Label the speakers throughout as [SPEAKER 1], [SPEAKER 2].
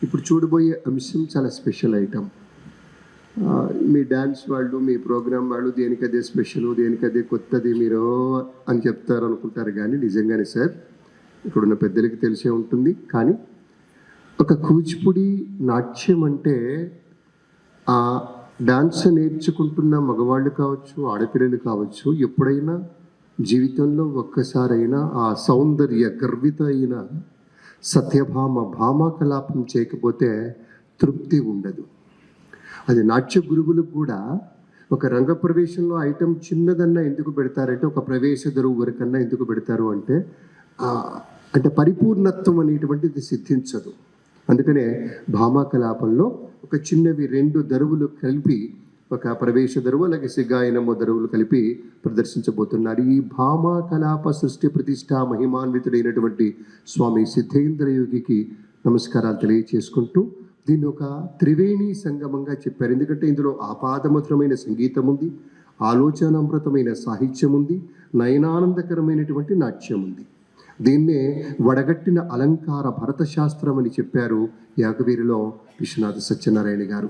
[SPEAKER 1] ఇప్పుడు చూడబోయే అంశం చాలా స్పెషల్ ఐటమ్. మీ డ్యాన్స్ వాళ్ళు, మీ ప్రోగ్రామ్ వాళ్ళు దేనికదే స్పెషల్, దేనికదే కొత్తది మీరు అని చెప్తారు అనుకుంటారు. కానీ నిజంగానే సార్, ఇక్కడున్న పెద్దలకి తెలిసే ఉంటుంది. కానీ ఒక కూచిపూడి నాట్యం అంటే ఆ డాన్స్ నేర్చుకుంటున్న మగవాళ్ళు కావచ్చు, ఆడపిల్లలు కావచ్చు, ఎప్పుడైనా జీవితంలో ఒక్కసారైనా ఆ సౌందర్య గర్విత అయిన సత్యభామ భామాకలాపం చేయకపోతే తృప్తి ఉండదు. అది నాట్య గురువులకు కూడా ఒక రంగప్రవేశంలో ఐటెం చిన్నదన్నా ఎందుకు పెడతారంటే, ఒక ప్రవేశ దరువు వరకన్నా ఎందుకు పెడతారు అంటే అంటే పరిపూర్ణత్వం అనేటువంటిది సిద్ధించదు. అందుకనే భామాకలాపంలో ఒక చిన్నవి 2 దరువులు కలిపి, ఒక ప్రవేశ దరువు అలాగే సిగాయనము దరువులు కలిపి ప్రదర్శించబోతున్నారు. ఈ భామాకలాప సృష్టి ప్రతిష్ట మహిమాన్వితుడైనటువంటి స్వామి సిద్ధేంద్ర యోగికి నమస్కారాలు తెలియచేసుకుంటూ, దీన్ని ఒక త్రివేణి సంగమంగా చెప్పారు. ఎందుకంటే ఇందులో ఆపాదమధురమైన సంగీతం ఉంది, ఆలోచనామృతమైన సాహిత్యం ఉంది, నయనానందకరమైనటువంటి నాట్యం ఉంది. దీన్నే వడగట్టిన అలంకార భరత శాస్త్రం అని చెప్పారు యాగవీరిలో విశ్వనాథ సత్యనారాయణ గారు.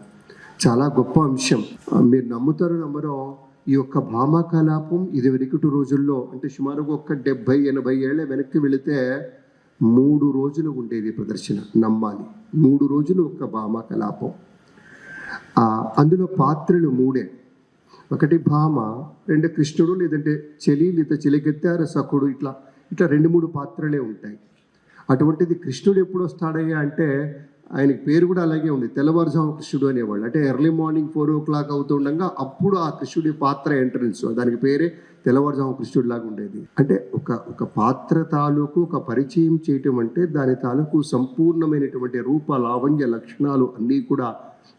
[SPEAKER 1] చాలా గొప్ప అంశం. మీరు నమ్ముతారో నమ్మరో, ఈ యొక్క భామాకలాపం ఇది వెనుకటి రోజుల్లో అంటే సుమారుగా ఒక 70-80 ఏళ్ళ వెనక్కి వెళితే 3 రోజులు ఉండేది ప్రదర్శన. నమ్మాలి, 3 రోజులు ఒక భామాకలాపం. అందులో పాత్రలు 3. ఒకటి భామ, 2 కృష్ణుడు, లేదంటే చెలి లేదా చెలికెత్తార సఖుడు, ఇట్లా 2-3 పాత్రలే ఉంటాయి. అటువంటిది కృష్ణుడు ఎప్పుడు వస్తాడయ్యా అంటే, ఆయనకి పేరు కూడా అలాగే ఉంది, తెల్లవారుజాము కృష్ణుడు అనేవాళ్ళు. అంటే ఎర్లీ మార్నింగ్ 4 o'clock అవుతుండగా అప్పుడు ఆ కృష్ణుడి పాత్ర ఎంట్రన్స్, దానికి పేరే తెల్లవారుజాము కృష్ణుడి లాగా ఉండేది. అంటే ఒక పాత్ర తాలూకు ఒక పరిచయం చేయటం అంటే దాని తాలూకు సంపూర్ణమైనటువంటి రూప లావణ్య లక్షణాలు అన్నీ కూడా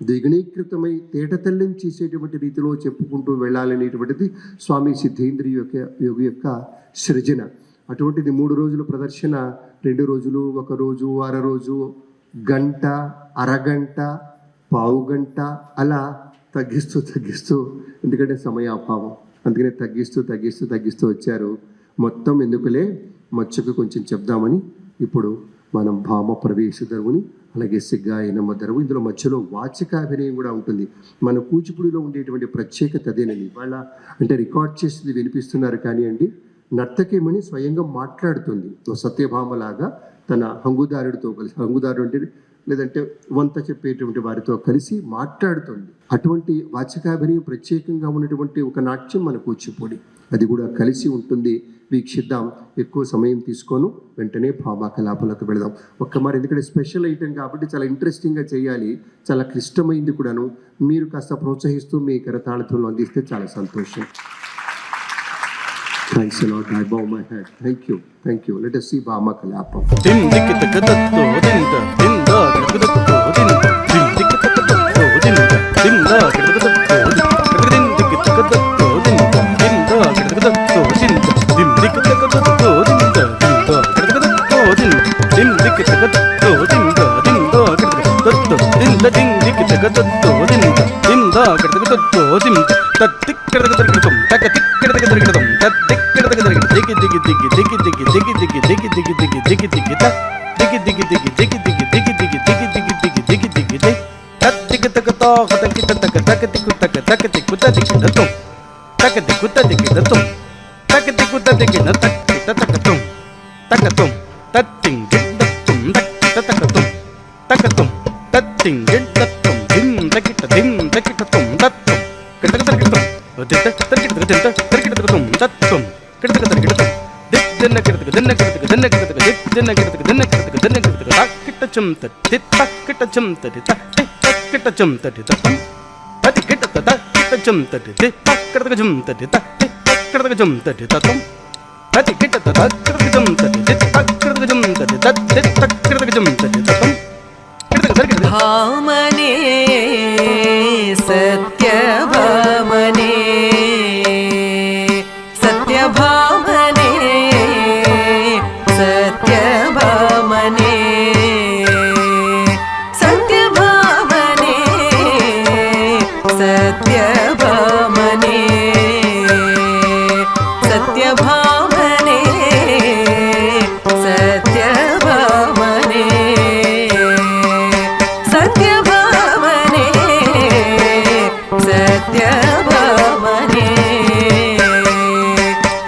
[SPEAKER 1] ద్విగుణీకృతమై తేటతెల్లం చేసేటువంటి రీతిలో చెప్పుకుంటూ వెళ్ళాలనేటువంటిది స్వామి సిద్ధేంద్ర యోగి యొక్క సృజన. అటువంటిది 3 రోజుల ప్రదర్శన 2 రోజులు, 1 రోజు, అర రోజు, గంట, అరగంట, పావు గంట అలా తగ్గిస్తూ ఎందుకంటే సమయాభావం, అందుకనే తగ్గిస్తూ వచ్చారు. మొత్తం ఎందుకులే, మచ్చుకు కొంచెం చెప్దామని ఇప్పుడు మనం భామ ప్రవేశ దరువుని అలాగే సిగ్గాయనమ్మ దరువు, ఇందులో మధ్యలో వాచకాభినయం కూడా ఉంటుంది. మన కూచిపూడిలో ఉండేటువంటి ప్రత్యేకత అదేనండి. వాళ్ళ అంటే రికార్డ్ చేసి వినిపిస్తున్నారు కానీ అండి, నర్తకేమని స్వయంగా మాట్లాడుతుంది సత్యభామలాగా తన హంగుదారుడితో కలిసి, హంగుదారుడు అంటే లేదంటే వంత చెప్పేటువంటి వారితో కలిసి మాట్లాడుతుంది. అటువంటి వాచకాభినయం ప్రత్యేకంగా ఉన్నటువంటి ఒక నాట్యం మన కూచిపూడి, అది కూడా కలిసి ఉంటుంది. వీక్షిద్దాం, ఎక్కువ సమయం తీసుకోను, వెంటనే భామాకలాపంలోకి వెళదాం. మరి ఎందుకంటే స్పెషల్ ఐటెం కాబట్టి చాలా ఇంట్రెస్టింగ్గా చేయాలి, చాలా క్లిష్టమైంది కూడాను. మీరు కాస్త ప్రోత్సహిస్తూ మీ కరతాళతో అందిస్తే చాలా సంతోషం. Thanks a lot. I bow my head. Thank you. Let us see Bhamakalapam. Dim dikitagatto dinda dinda dikitagatto dinda dim dikitagatto dinda dinda dikitagatto dim dikitagatto dinda dinda dikitagatto dinda dim dikitagatto dinda dinda dikitagatto dinda dim dikitagatto dinda dinda dikitagatto dinda dim dikitagatto dinda dinda dikitagatto dinda tatikkiradagadarigidum takatikkiradagadarigidum diggy diggy diggy diggy diggy diggy diggy diggy diggy diggy diggy diggy ta diggy diggy diggy diggy diggy diggy diggy diggy diggy diggy diggy diggy diggy tat diggy tak ta khata ki ta tak tak ti ku tak tak ti ku ta diggy da tum tak ti ku ta diggy da tum tak ti ku ta diggy na tak ti ta tak tum tat ting gid da tum tak ta tak tum tat ting gid da tum dim tak ta dim tak ta tum tat tum kat tak tum tat tak tum tat tum
[SPEAKER 2] భామనే సత్యభామనే సత్యభామనే సత్యభామనే సత్యభామనే సత్యభామనే సత్యభామనే సత్యభామనే సత్యభామనే సత్యభామనే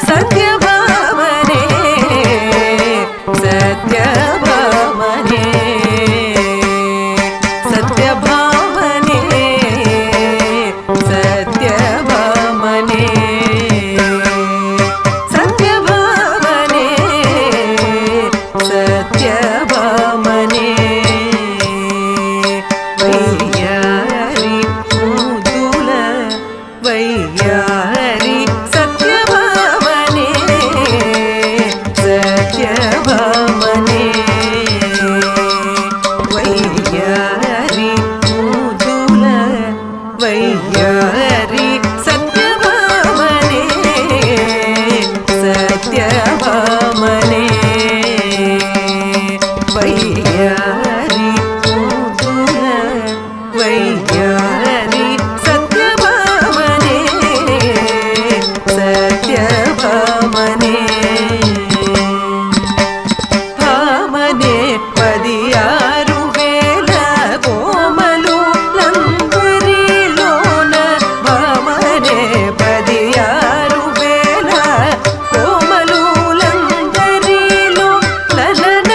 [SPEAKER 2] సత్యభామనే సత్యభామనే సత్యభామనే సత్యభామనే సత్యభామనే సత్యభామనే వయ్యారి ముద్దుల వయ్యారి సత్యభామనే సత్యభామనే వయ్యారి ముద్దుల వయ్యారి సత్యభామనే సత్యభామనే వయ్యారి ముద్దుల వయ్యారి సత్యభామనే సత్యభామనే భామనే 16,000 కోమలు లంబరిలోన భామనే 16,000 కోమలు లంబరిలో లలన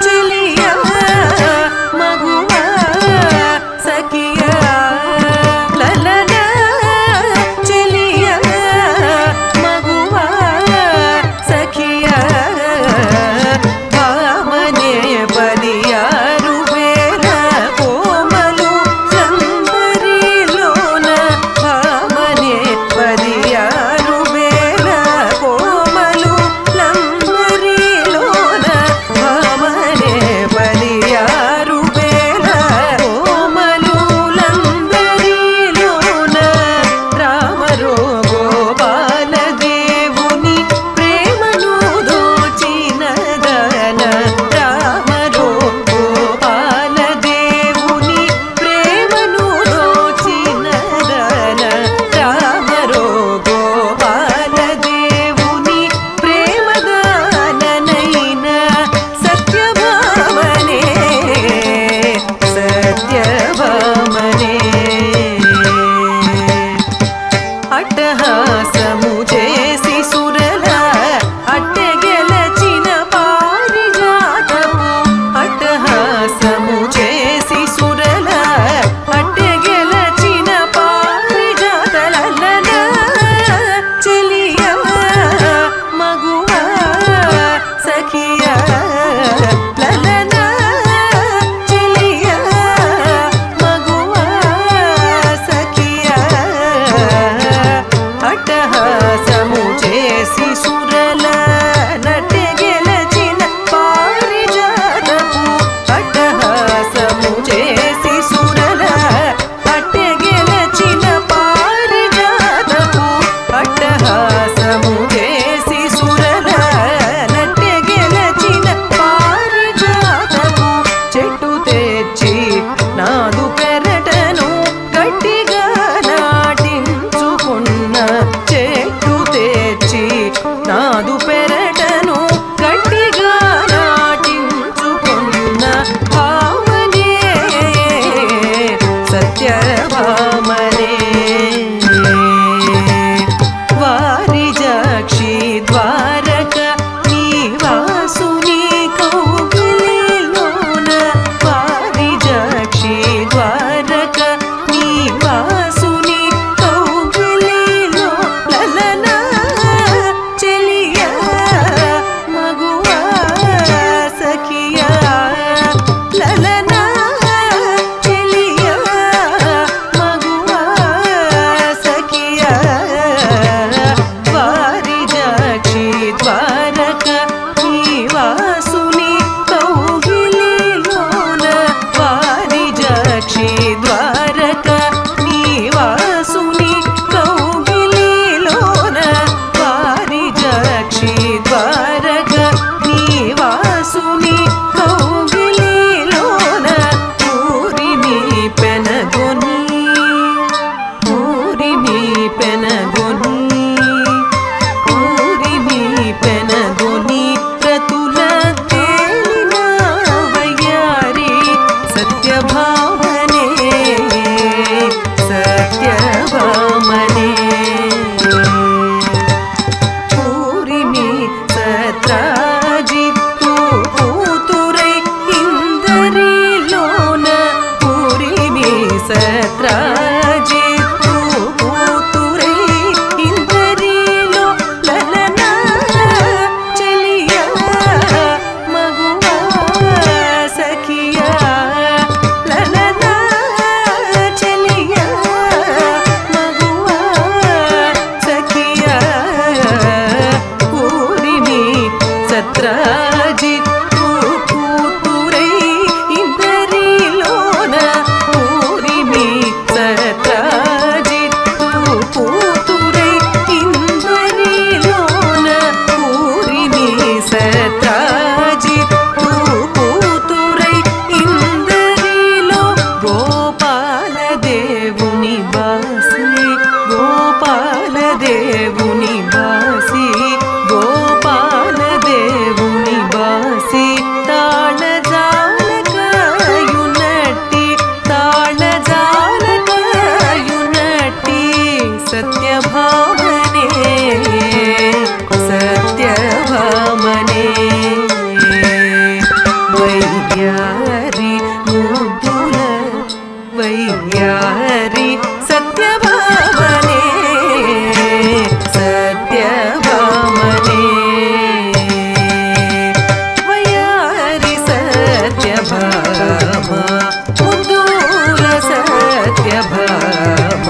[SPEAKER 2] చెలియ మగువ సఖియ లలన చెలియ మగువ సఖియ భామనే 16,000 కోమలు లంబరిలోన భామనే 16,000 కోమలు లంబరిలోన భామనే 16,000 కోమలు లంబరిలోన రామరో గోపాల దేవుని ప్రేమను దోచినదన రామరో గోపాల దేవుని ప్రేమను దోచినదన రామరో గోపాల దేవుని ప్రేమదాననైన సత్యభామనే సత్యభామనే అట్టహాసము చేసి సురల అట్టె గెలచిన పారిజాతము అట్టహాసము చేసి సురల అట్టె గెలచిన పారిజాతలలన చెలియ మగువ సఖియ లలన చెలియ మగువ సఖియ అట్టహాసము దేవుని బాసి గోపాల దేవుని బాసి తాళజాలకాయునట్టి తాళజాలకాయునట్టి సత్యభామనే సత్యభామనే వయ్యారి ముద్దుల వయ్యారి సత్యభామనే సత్యభామనే వయ్యారి సత్యభామ ముద్దుల సత్యభామ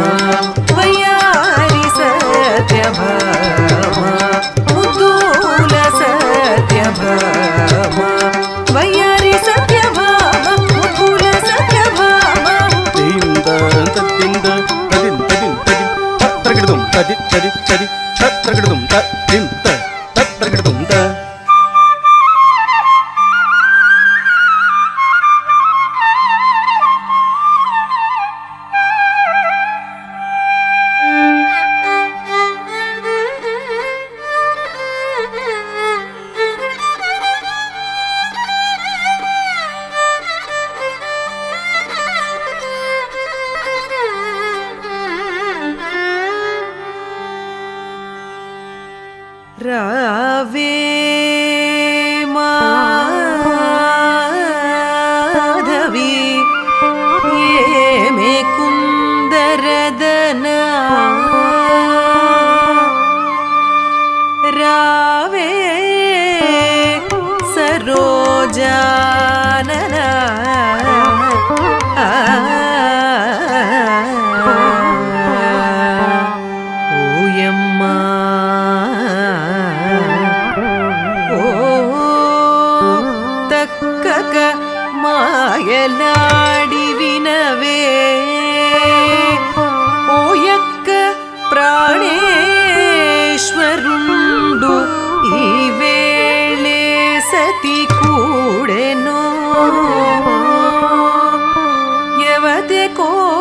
[SPEAKER 2] వయ్యారి సత్యభామ ముద్దుల సత్యభామ వయ్యారి సత్యభామ ముద్దుల సత్యభామ రావే మాధవి ఏమే కుందరదనా రావే సరోజాననా ఓయమ్మా తక్కక మాయలాడి వినవే ఓయక్క ప్రాణేశ్వరుండు ఈ వేళే సతి కూడెనో యవతే కోర్కీడేర్చెనో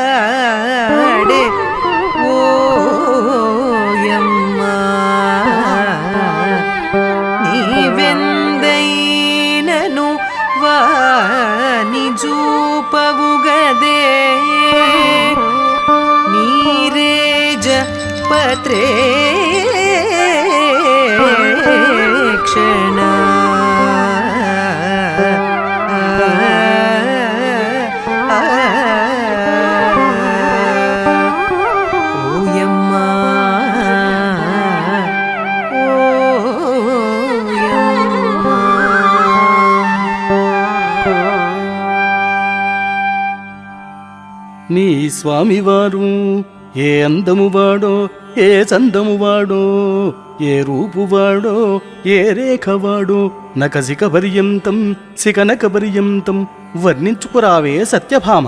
[SPEAKER 2] కానరాడే ఓయమ్మా నీవెందైనను వాని జూపవుగదే నీరేజ పత్రేక్షణ ఓయమ్మా ఓయమ్మా
[SPEAKER 3] నీ స్వామివారు ఏ అందము వాడో ఏ చందము వాడో ఏ రూపు వాడో ఏ రేఖ వాడో నకసిక పర్యంతం సికనక పర్యంతం వర్ణించుకురావే సత్యభామ.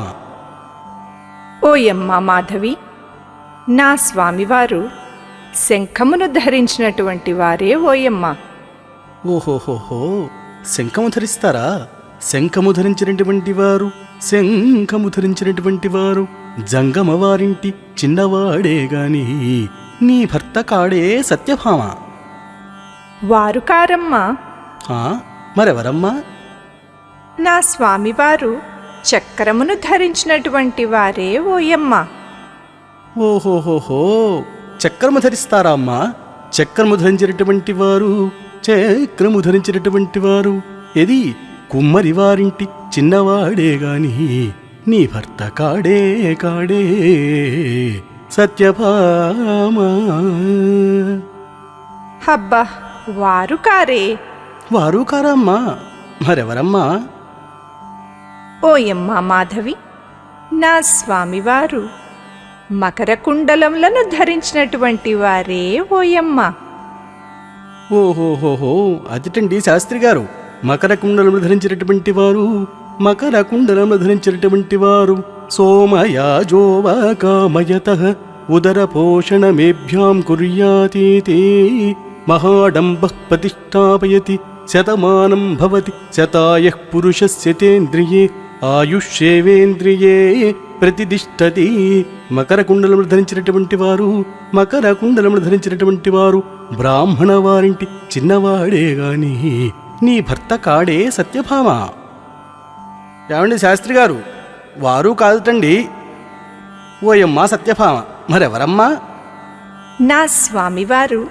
[SPEAKER 4] ఓయమ్మ మాధవి, నా స్వామివారు శంఖమును ధరించినటువంటి వారే ఓయమ్మ.
[SPEAKER 3] ఓహోహోహో, శంఖము ధరిస్తారా? శంఖము ధరించినటువంటి వారు శంఖము ధరించినటువంటి వారు జంగమవారింటి చిన్నవాడే గాని నీ భర్త కాడే సత్యభామ.
[SPEAKER 4] వారు కారమ్మా,
[SPEAKER 3] మరెవరమ్మా?
[SPEAKER 4] నా స్వామివారు చక్రమును ధరించినటువంటి వారే ఓయమ్మ.
[SPEAKER 3] ఓహోహోహో, చక్రము ధరిస్తారా అమ్మా? చక్రము ధరించినటువంటి వారు చక్రము ధరించినటువంటి వారు ఎది కుమ్మరి వారింటి చిన్నవాడే గాని నీ భర్త కాడే కాడే సత్యభామ.
[SPEAKER 4] హబ్బా, వారు కారే.
[SPEAKER 3] వారు కారమ్మా, మరెవరమ్మా?
[SPEAKER 4] ఓయమ్మ మాధవి, నా స్వామివారు మకర కుండలములను ధరించినటువంటి వారే ఓయమ్మ.
[SPEAKER 3] ఓహోహోహో, అదిటండి శాస్త్రి గారు. మకర కుండలము ధరించినటువంటి వారు మకర కుండలము ధరించినటువంటి వారు సోమయాజోవాకామయతః ఉదర పోషణమేభ్యాం కుర్యాతీతి మహాడంబః ప్రతిష్టాపయతి శతమానం భవతి శతాయః పురుషస్య తేంద్రియే ఆయుష్యేవేంద్రియే ప్రతిదిష్టతి. మకర కుండలములు ధరించినటువంటి వారు బ్రాహ్మణ వారింటి చిన్నవాడే గాని నీ భర్త కాడే సత్యభామ. ఏమండి శాస్త్రి గారు, వారు కాదుటండి. ఓయమ్మా సత్యభామ, మరెవరమ్మా?
[SPEAKER 4] నా స్వామివారు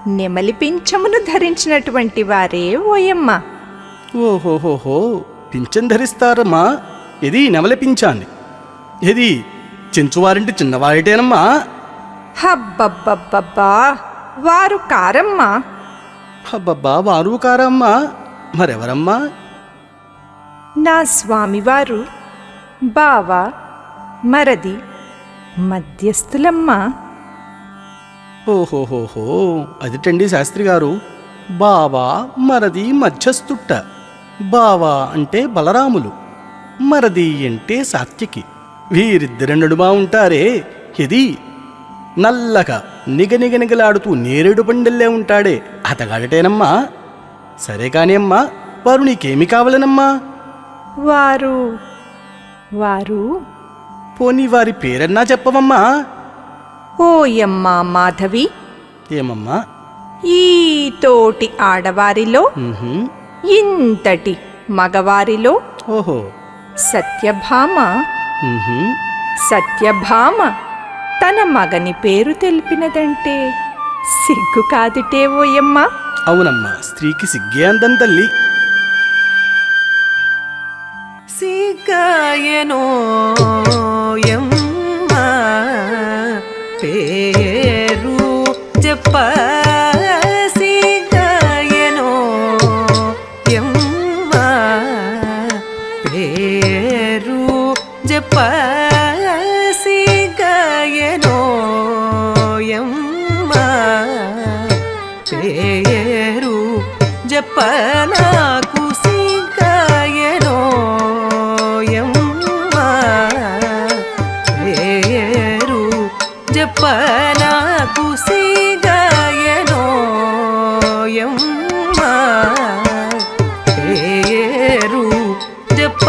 [SPEAKER 4] నెమలి పింఛమును ధరించినటువంటి వారే ఓయమ్మ.
[SPEAKER 3] ఓహోహోహో, పింఛం ధరిస్తారమ్మా. ఇది నెమలి పింఛాన్ని. ఇది చెంచువారింటి చిన్నవారిటేనమ్మా.
[SPEAKER 4] హబ్బబ్బబ్బబ్బా, వారు కారమ్మా.
[SPEAKER 3] అబ్బబ్బా, వారు కారమ్మా. మరెవరమ్మా?
[SPEAKER 4] నా స్వామివారు బావ, మరది, మధ్యస్థులమ్మా.
[SPEAKER 3] ఓహోహోహో, అదిటండి శాస్త్రి గారు. బావా మరది మధ్యస్థుట్ట. బావా అంటే బలరాములు, మరది అంటే సాత్యకి. వీరిద్దరి నడుమా ఉంటారే ఇది నల్లగా నిగనిగనిగలాడుతూ నేరేడు పండెల్లే ఉంటాడే అతగాడటేనమ్మా. సరే కాని అమ్మా, వారు నీకేమి కావాలనమ్మా?
[SPEAKER 4] వారు వారు
[SPEAKER 3] పోనీ వారి పేరన్నా చెప్పవమ్మా.
[SPEAKER 4] ఓయమ్మా మాధవి,
[SPEAKER 3] ఏమమ్మా?
[SPEAKER 4] ఈ తోటి ఆడవారిలో
[SPEAKER 3] ఉహుం.
[SPEAKER 4] ఇంతటి మగవారిలో
[SPEAKER 3] ఓహో.
[SPEAKER 4] సత్యభామ.
[SPEAKER 3] ఉహుం.
[SPEAKER 4] సత్యభామ తన మగని పేరు తెలిపినదంటే సిగ్గు కాదుటే ఓయమ్మా.
[SPEAKER 3] అవునమ్మా, స్త్రీకి సిగ్గే అందం తల్లి.
[SPEAKER 2] సిగ్గాయనో యమ్మ పేరు చెప్ప. సిగ్గాయనో యమ్మ పేరు చెప్ప. సిగ్గాయనో యమ్మ పేరు చెప్ప. నాకు సిగ్గాయనో యమ్మ పేరు చెప్ప. నాకు సిగ్గాయనో యమ్మ పేరు చెప్ప.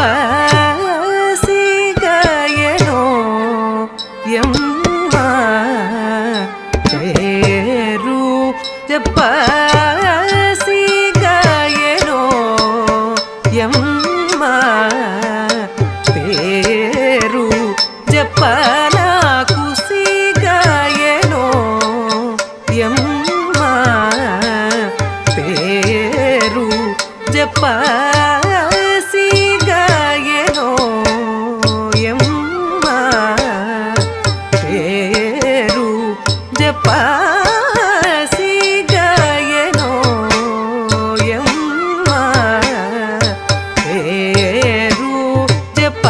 [SPEAKER 2] సిగ్గాయనో యమ్మ పేరు చెప్ప. సిగ్గాయనో యమ్మ పేరు చెప్ప. నాకు సిగ్గాయనో యమ్మ పేరు చెప్ప. సిగ్గాయనో యమ్మ పేరు చెప్ప. సిగ్గాయనో యమ్మ పేరు చెప్ప.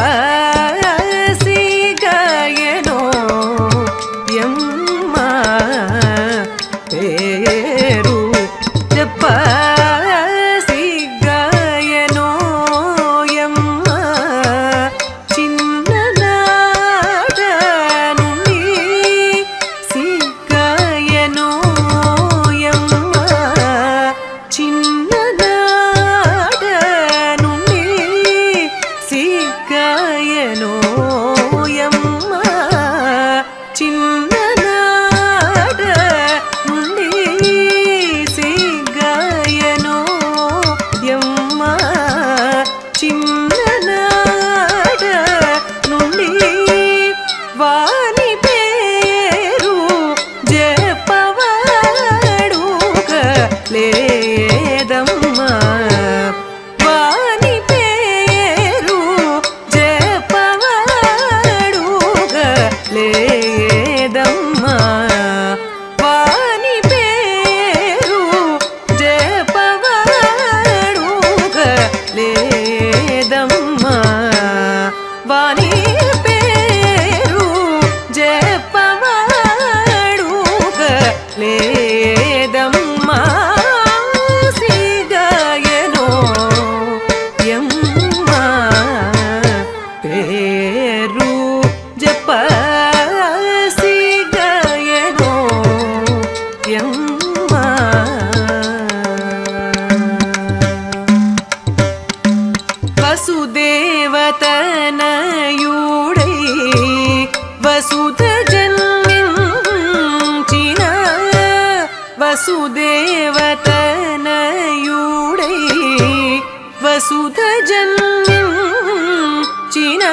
[SPEAKER 2] సిగ్గాయనో యమ్మ పేరు చెప్ప. సిగ్గాయనో యమ్మ చిన్ననాడ నుండి. సిగ్గాయనో యమ్మ చిన్ననాడ నుండి. సిగ్గాయనో యమ్మ చిన్ననాడ నుండి. సిగ్గాయనో యమ్మ చిన్ననాడ నుండి. వాని పేరు జపవాడుగ లేదమ్మా. వాని పేరు జపవాడుగ వసుదేవతనయుడై వసుధ జన్మించిన వసుదేవతనయుడై వసుధ జన్మించిన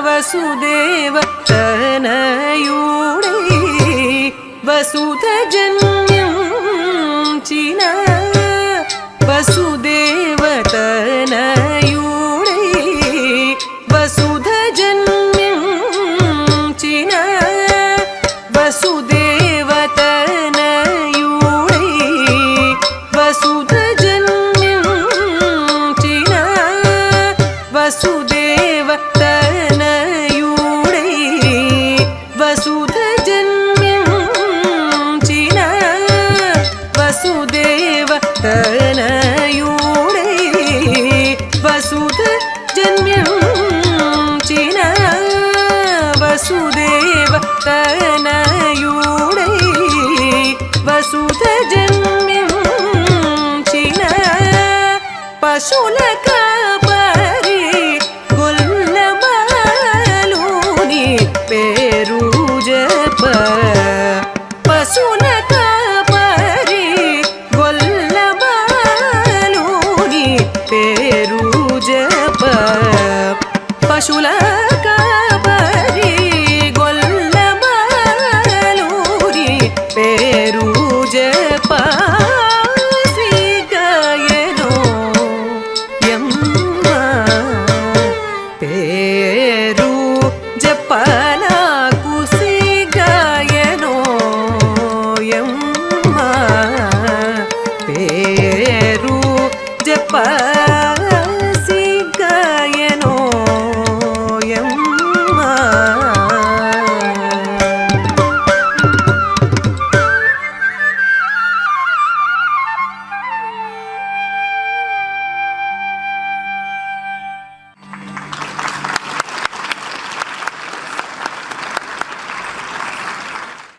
[SPEAKER 2] వసుదేవతనయుడై వసుధ జన్మించిన వసుదేవతనయుడై వసుధ జన్మించిన వసుదేవతనయుడై వసుధ జన్మించిన వసుదేవతనయుడై వసుధ జన్మించిన వసుదేవతనయుడై వసుధ జన్మించిన వసుదేవతనయుడై వసుధ జన్మించిన పశుల కాపరి గొల్లమాలుని పేరు జప పశుల కాపరి గొల్లమాలుని పేరు జప పశుల కాపరి గొల్లమాలుని పేరు జప శ్రీగాయనో యమ్మ పేరు జపనాకు శ్రీగాయనో యమ్మ పేరు జప